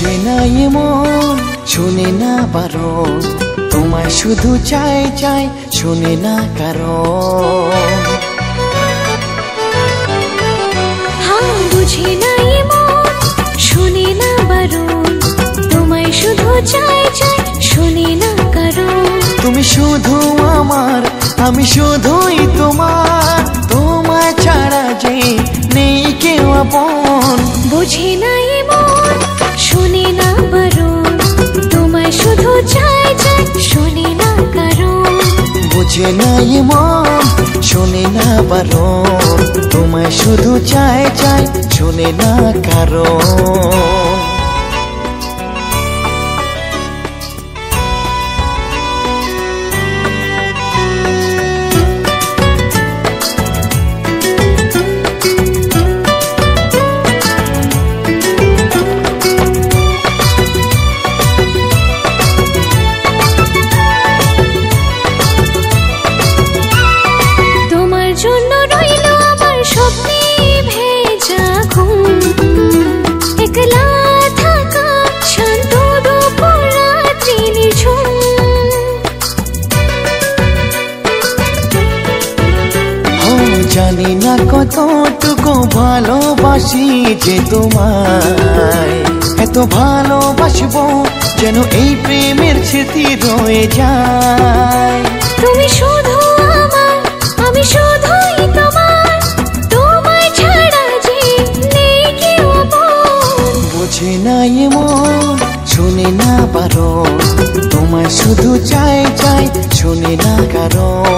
বুঝে না এমন, শোনে না বারণ, তোমায় শুধু চাই চাই, শোনে না কারণ। হ্যাঁ বুঝে না এমন, শোনে না বারণ, তোমায় শুধু চাই চাই, শোনে না কারণ। তুমি শুধু আমার, আমি শুধুই তোমার, তোমায় ছাড়া যে নেই কেউ আপন। বুঝে না এমন, শোনে না বারণ, তোমায় শুধু চাই চাই, শোনে না কারণ। বুঝে না এমন, শোনে না বারণ, তোমায় শুধু চাই চাই, শোনে না কারণ। জানি না কতটুকু ভালোবাসি যে তোমায়, এত ভালোবাসবো যেন এই প্রেমের স্মৃতি রয়ে যায়। তুমি শুধু আমার, আমি শুধুই তোমার, তোমায় ছাড়া যে নেই কেউ আপন। বুঝে না এমন, শোনে না বারণ, তোমায় শুধু চাই চাই, শোনে না কারণ।